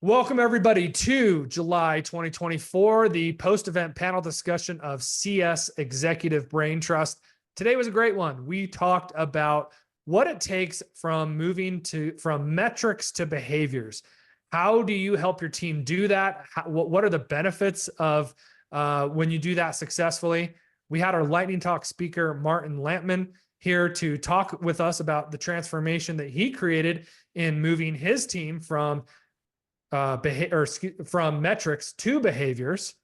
Welcome, everybody, to July 2024, the post-event panel discussion of CS Executive Brain Trust. Today was a great one. We talked about what it takes from moving from metrics to behaviors. How do you help your team do that? What are the benefits of when you do that successfully? We had our lightning talk speaker, Martin Lampman, here to talk with us about the transformation that he created in moving his team from metrics to behaviors.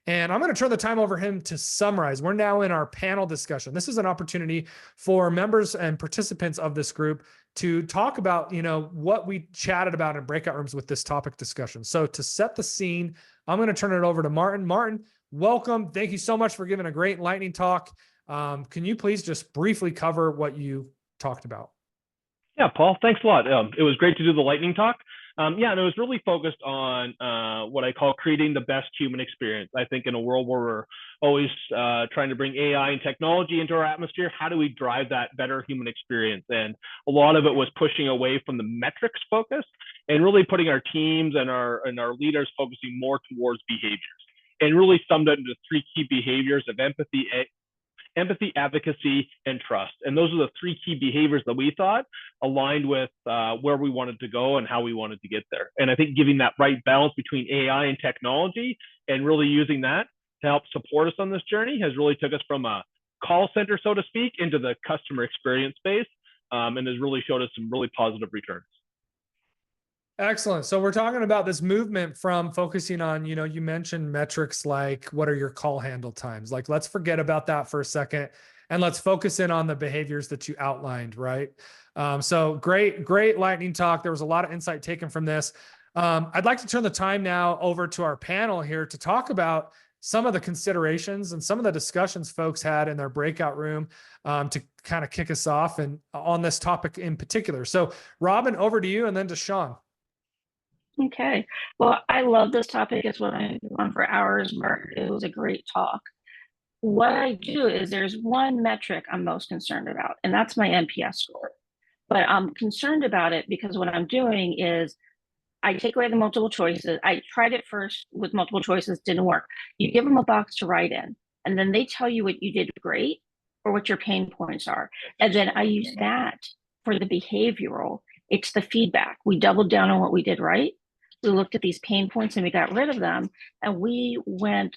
And I'm going to turn the time over him to summarize. We're now in our panel discussion. This is an opportunity for members and participants of this group to talk about, what we chatted about in breakout rooms with this topic discussion. So to set the scene, I'm going to turn it over to Martin. Martin, welcome. Thank you so much for giving a great lightning talk. Can you please just briefly cover what you talked about? Yeah, Paul, thanks a lot. It was great to do the lightning talk. And it was really focused on what I call creating the best human experience. I think in a world where we're always trying to bring AI and technology into our atmosphere, how do we drive that better human experience? And a lot of it was pushing away from the metrics focus and really putting our teams and our leaders focusing more towards behaviors, and really summed it into three key behaviors of empathy, advocacy, and trust. And those are the three key behaviors that we thought aligned with where we wanted to go and how we wanted to get there. And I think giving that right balance between AI and technology and really using that to help support us on this journey has really took us from a call center, so to speak, into the customer experience space, and has really showed us some really positive returns. Excellent. So we're talking about this movement from focusing on, you mentioned metrics like what are your call handle times? Like, let's forget about that for a second and let's focus in on the behaviors that you outlined, right? So great lightning talk. There was a lot of insight taken from this. I'd like to turn the time now over to our panel here to talk about some of the considerations and some of the discussions folks had in their breakout room to kind of kick us off and on this topic in particular. So Robin, over to you, and then to Sean. Okay. Well, I love this topic. It's what I've been on for hours, Mark. It was a great talk. What I do is there's one metric I'm most concerned about, and that's my NPS score. But I'm concerned about it because what I'm doing is I take away the multiple choices. I tried it first with multiple choices, didn't work. You give them a box to write in, and then they tell you what you did great or what your pain points are. And then I use that for the behavioral. It's the feedback. We doubled down on what we did right. We looked at these pain points and we got rid of them. And we went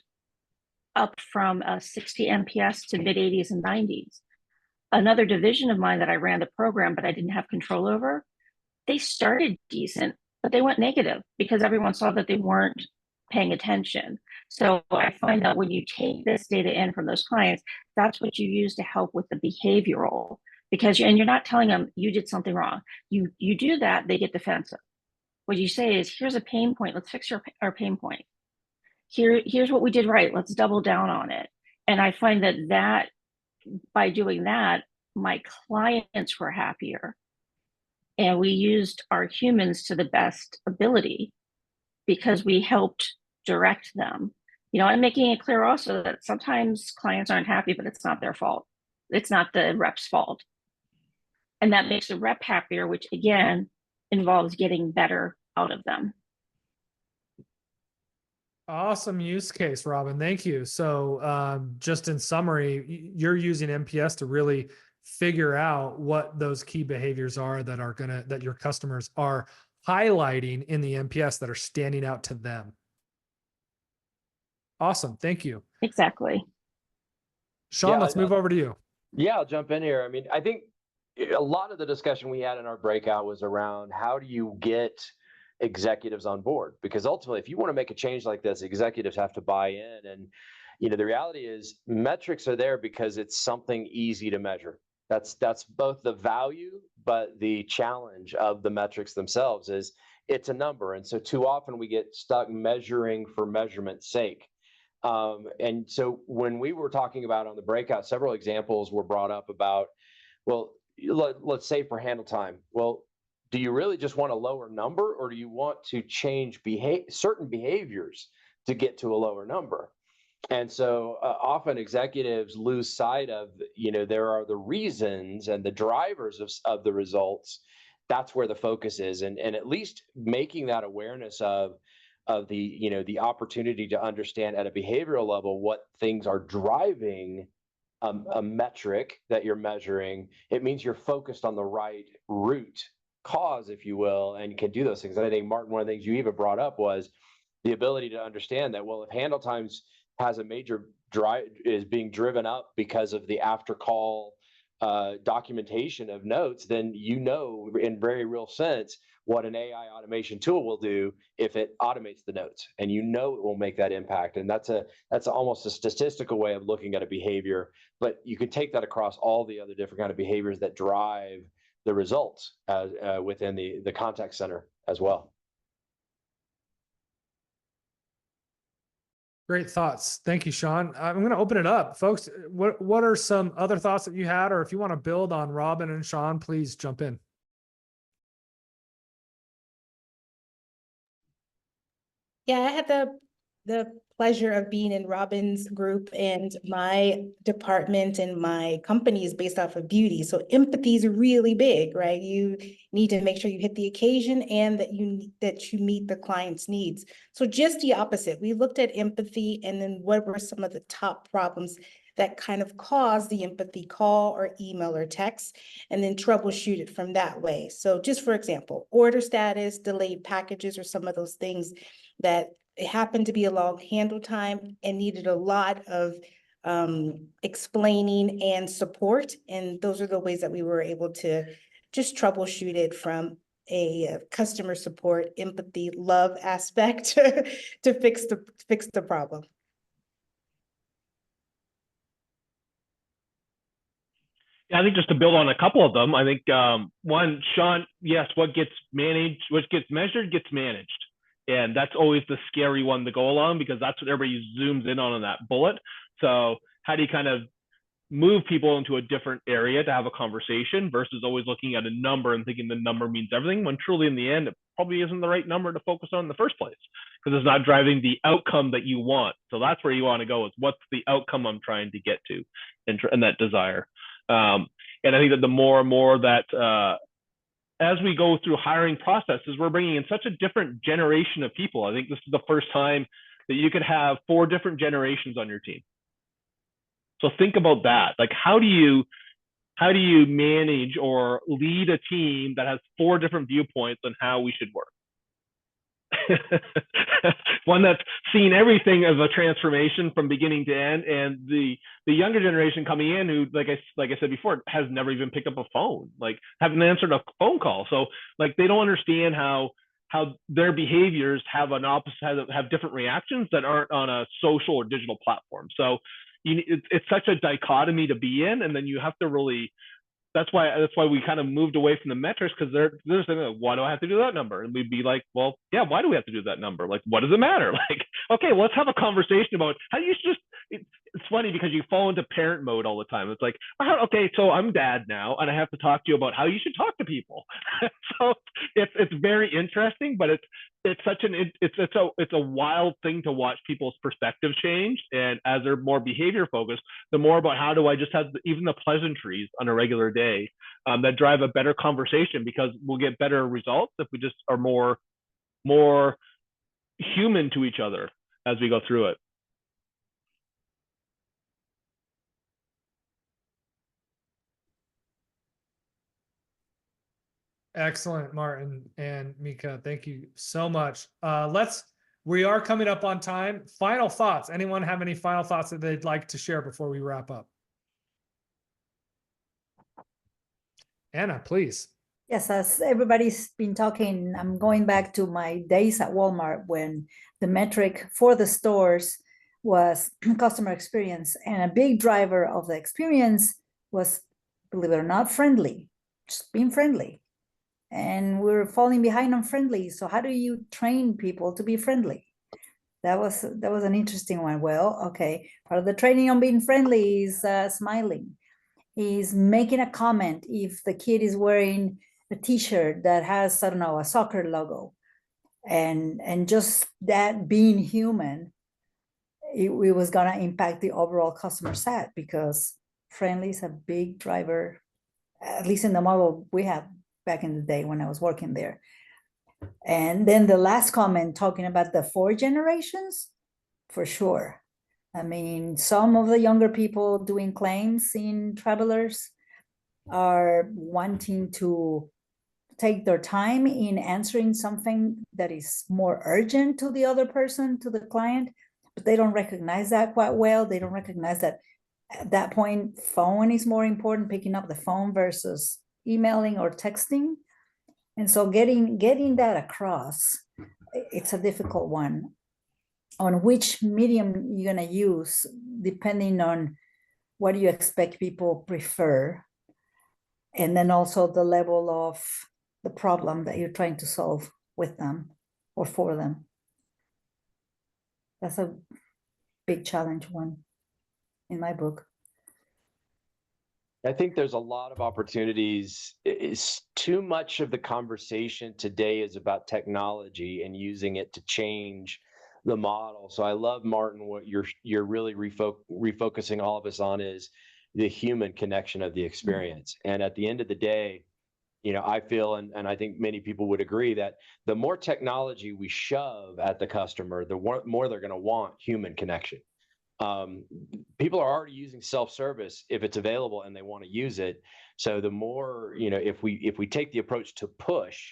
up from a 60 NPS to mid 80s and 90s. Another division of mine that I ran the program, but I didn't have control over, they started decent, but they went negative because everyone saw that they weren't paying attention. So I find that when you take this data in from those clients, that's what you use to help with the behavioral, because you're not telling them you did something wrong. You do that, they get defensive. What you say is, here's a pain point. Let's fix our pain point. Here's what we did right. Let's double down on it. And I find that by doing that, my clients were happier. And we used our humans to the best ability because we helped direct them. I'm making it clear also that sometimes clients aren't happy, but it's not their fault. It's not the rep's fault. And that makes the rep happier, which again, involves getting better out of them. Awesome use case, Robin. Thank you. So just in summary, you're using NPS to really figure out what those key behaviors are that your customers are highlighting in the NPS that are standing out to them. Awesome. Thank you. Exactly. Sean, let's move over to you. Yeah, I'll jump in here. I think a lot of the discussion we had in our breakout was around how do you get executives on board? Because ultimately, if you want to make a change like this, executives have to buy in. And the reality is metrics are there because it's something easy to measure. That's both the value, but the challenge of the metrics themselves is it's a number. And so too often we get stuck measuring for measurement's sake. And so when we were talking about on the breakout, several examples were brought up about, well, let's say for handle time. Well, do you really just want a lower number, or do you want to change certain behaviors to get to a lower number? And so often executives lose sight of, there are the reasons and the drivers of the results that's where the focus is, and at least making that awareness of the, you know, the opportunity to understand at a behavioral level what things are driving a metric that you're measuring. It means you're focused on the right root cause, if you will, and can do those things. And I think, Martin, one of the things you even brought up was the ability to understand that, well, if handle times has a major drive, is being driven up because of the after call documentation of notes, then you know in very real sense what an AI automation tool will do if it automates the notes, and you know it will make that impact. And that's almost a statistical way of looking at a behavior, but you could take that across all the other different kind of behaviors that drive the results within the contact center as well. Great thoughts. Thank you, Sean. I'm going to open it up, folks. What are some other thoughts that you had, or if you want to build on Robin and Sean, please jump in. Yeah, I had the pleasure of being in Robin's group, and my department and my company is based off of beauty. So empathy is really big, right? You need to make sure you hit the occasion and that you meet the client's needs. So just the opposite. We looked at empathy and then what were some of the top problems that kind of caused the empathy call or email or text, and then troubleshoot it from that way. So just for example, order status, delayed packages, or some of those things that it happened to be a long handle time and needed a lot of explaining and support. And those are the ways that we were able to just troubleshoot it from a customer support, empathy, love aspect to fix the problem. Yeah, I think just to build on a couple of them, I think one, Sean, yes, what gets measured gets managed. And that's always the scary one to go along, because that's what everybody zooms in on that bullet. So how do you kind of move people into a different area to have a conversation versus always looking at a number and thinking the number means everything, when truly in the end, it probably isn't the right number to focus on in the first place, because it's not driving the outcome that you want. So that's where you want to go, is what's the outcome I'm trying to get to, and that desire. And I think that the more and more that as we go through hiring processes, we're bringing in such a different generation of people. I think this is the first time that you could have 4 different generations on your team. So think about that. Like, how do you manage or lead a team that has 4 different viewpoints on how we should work? One that's seen everything as a transformation from beginning to end, and the younger generation coming in who, like I said before, has never even picked up a phone, like haven't answered a phone call. So like they don't understand how their behaviors have have different reactions that aren't on a social or digital platform. So it's such a dichotomy to be in, and then you have to really. That's why we kind of moved away from the metrics, because they're saying, like, why do I have to do that number? And we'd be like, well, yeah, why do we have to do that number? Like, what does it matter? Like, okay, well, let's have a conversation about how you just. It's funny because you fall into parent mode all the time. It's like, okay, so I'm dad now, and I have to talk to you about how you should talk to people. So it's very interesting, but it's a wild thing to watch people's perspective change, and as they're more behavior focused, the more about how do I just have even the pleasantries on a regular day that drive a better conversation, because we'll get better results if we just are more human to each other as we go through it. Excellent, Martin and Mika. Thank you so much. We are coming up on time. Final thoughts. Anyone have any final thoughts that they'd like to share before we wrap up? Anna, please. Yes, as everybody's been talking, I'm going back to my days at Walmart when the metric for the stores was customer experience. And a big driver of the experience was, believe it or not, friendly, just being friendly. And we're falling behind on friendly. So how do you train people to be friendly? That was an interesting one. Well, okay, part of the training on being friendly is smiling, is making a comment if the kid is wearing a t-shirt that has, I don't know, a soccer logo, and just that being human, it was gonna impact the overall customer sat, because friendly is a big driver, at least in the model we have back in the day when I was working there. And then the last comment talking about the 4 generations, for sure. I mean, some of the younger people doing claims in Travelers are wanting to take their time in answering something that is more urgent to the other person, to the client, but they don't recognize that quite well. They don't recognize that at that point, phone is more important, picking up the phone versus emailing or texting. And so getting that across, it's a difficult one on which medium you're going to use, depending on what you expect people prefer. And then also the level of the problem that you're trying to solve with them or for them. That's a big challenge one in my book. I think there's a lot of opportunities. Is too much of the conversation today is about technology and using it to change the model. So I love, Martin, what you're really refocusing all of us on is the human connection of the experience. And at the end of the day, I feel, and I think many people would agree, that the more technology we shove at the customer, the more they're going to want human connection. People are already using self-service if it's available and they want to use it. So the more, if we take the approach to push,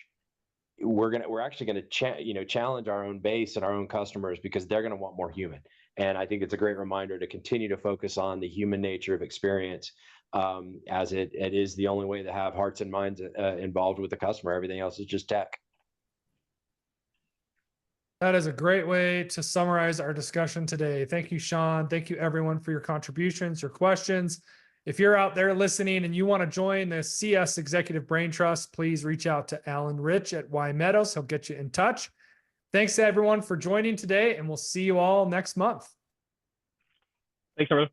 we're actually going to challenge our own base and our own customers, because they're going to want more human. And I think it's a great reminder to continue to focus on the human nature of experience, as it is the only way to have hearts and minds involved with the customer. Everything else is just tech. That is a great way to summarize our discussion today. Thank you, Sean. Thank you, everyone, for your contributions, your questions. If you're out there listening and you want to join the CS Executive Brain Trust, please reach out to Alan Rich at Y Meadows. He'll get you in touch. Thanks to everyone for joining today, and we'll see you all next month. Thanks, everyone.